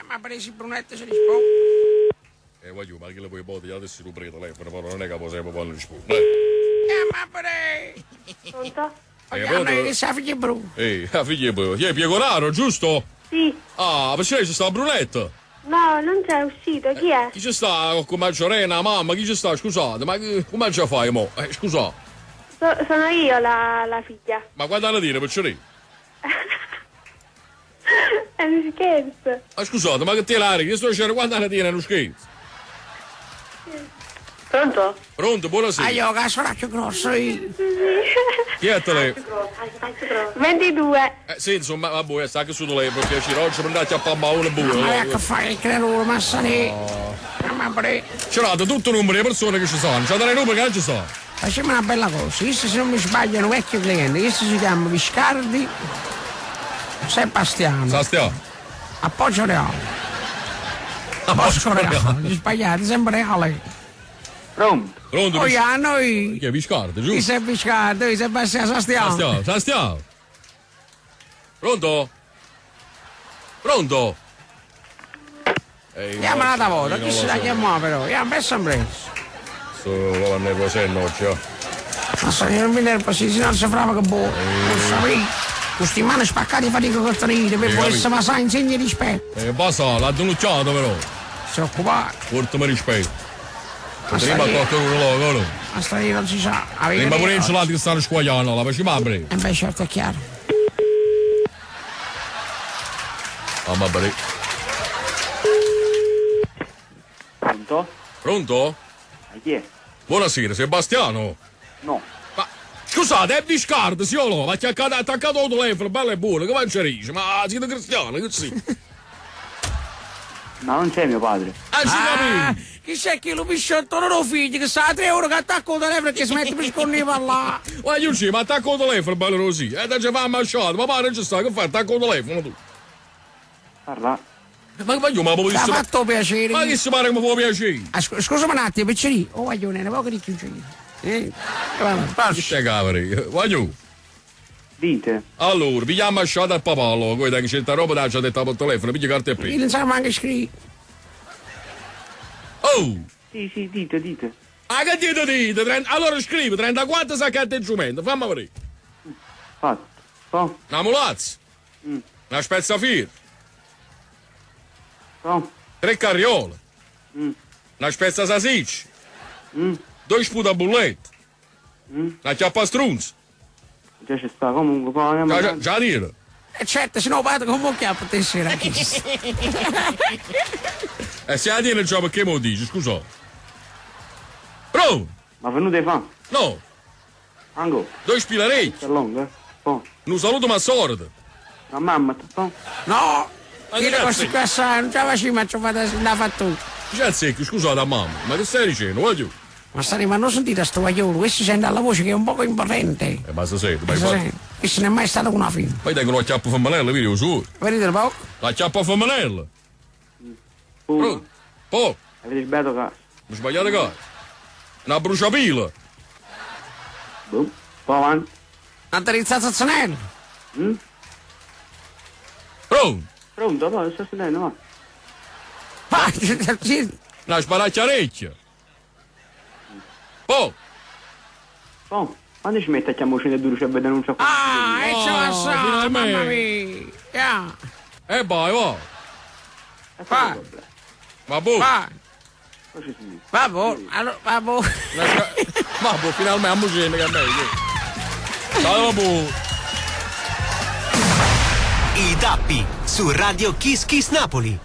Ma presi Brunetto se risponde. Voglio, ma che le puoi portare adesso tu prendi telefono, però non è che possiamo farlo risponde. Ma pre. Pronto? Vogliamo che sa figlia Bru. La figlia Bru. Chi è Piecoraro, giusto? Sì. Ah, perché c'è sta Brunetta? No, non c'è uscito, chi è? Chi ci sta con Maggiorena, mamma, chi ci sta? Scusate, ma come ci fai mo? Scusa. Sono io la figlia. Ma guarda a dire, Picciolì. È un scherzo. Ma scusate, ma che te l'ari? Che sto dicendo guarda a dire, è uno scherzo. Pronto? Pronto, buonasera. Io casolaccio grosso. Chi è te? 22. Sì, insomma, vabbè, sta che su lei per piacere. Oggi prendete a papà una Ma buona. che fai che loro massane? Ma pre. C'erate tutto il numero di persone che ci sono. C'è delle numeri che non ci sono. Facciamo una bella cosa. Questo, se non mi sbaglio, è un vecchio cliente. Questo si chiama Viscardi Sebastiano. Sastiamo. Appoggio reale. Appoggio reale. Gli sbagliati, sempre reale. Pronto? Pronto? Poi a noi. Chi è Viscardi, Chi giusto? sei Viscardi? Sebastiano Sastiano. Sastiamo. Pronto? Pronto? Chiamala da volta, chi si la chiamò però? Io ho messo un preso. Sto nervosello oggi, Ma se non mi nervosi, se non si frava che buono. Non sapevi? Questi mani spaccati fatica con tenere, per poi essere ma sai, insegni rispetto. Basta, l'ha denunciato però. Si occupa. Portami rispetto. Ma Prima stai- tocca un loro. Ma sta lì non si sa. Avete Prima pure idea? insulati che stanno squagliando, la facciamo apri. E beh, certo, è chiaro. Ah, ma bene. Pronto? Pronto? Ma chi è? Buonasera, Sebastiano. No. Ma scusate, è Viscardi, signolo, ma ti ha attaccato il telefono, bello e buono, che faccia dice? Ma siete cristiani, che sì? Ma non c'è mio padre. Ci capisco. Chissà che lo pisciotto non ho figli, che sa 3 euro che attacco il telefono e che si mette per scornire là. Voglio uscire, ma attacco il telefono, bello così. Da ci fa ammacciato, ma pare ci sta, che fai? Attacco il telefono tu. Parla. Ma io, ma Mi ha fatto piacere. Ma che si pare che mi può piacere? Scusami un attimo, Piccerì. Oh, voglio ne poco di chiudere. Che te cavoli? Voglio. Dite. Allora, pigliamo ammacciato al papà, allora, poi che c'è roba da ci ha detto per telefono, piglia carta e penna. Io non so manco scrivere. Oh! Sì, dite. Ah, che dite? Allora scrivi, 34 sacchetti di giumento, fammi vedere. Fatto. Oh. Una mulazza. Una spezzafir. Oh. 3 carriole. Una spezza salsiccia. 2 sputabullette. Una chiappastrunza. Già ci sta comunque, poi Già dire. E certo, se no vado con un chiappo te sera. Se la dire già perché me lo dici, scusa. Pronto? Ma venute fa? No. Ango. 2 spilarecchi. È lungo, Oh. Un saluto ma sordo. Ma mamma, oh. No, Ma io che questi qua sai, non ce la faccio, ma ci ho fatto la fattura. Già secco, scusate a mamma, ma che stai dicendo, voglio? Ma stai, ma non sentite sto guaglione, questo sente la voce che è un poco imponente. Basta sento, ma Questo infatti. non è mai stato con una fine. Poi tengo la chiappa femminile, vedi, su. Vedete un po'? La chiappa femminile. Uno. Poi, Avete sbagliato cazzo. mi sbagliate cosa? Una bruciapila. Boom. Poi avanti. Una terizzazione. Pronto? Pronto, poi sto sentendo, va. Ma, Una sparacchiarecchia. Poi, Oh. Quando ci mette a chiamare duro c'è vedere non c'è ah, e ce la sa, finalmente. mamma mia. Yeah. vai, va. Va, Vabbè. va, Poi ci si vabbè, allora, vabbè. Vabbè, finalmente a mucene che è meglio. Ciao, vabbè. I Tappi su Radio Kiss Kiss Napoli.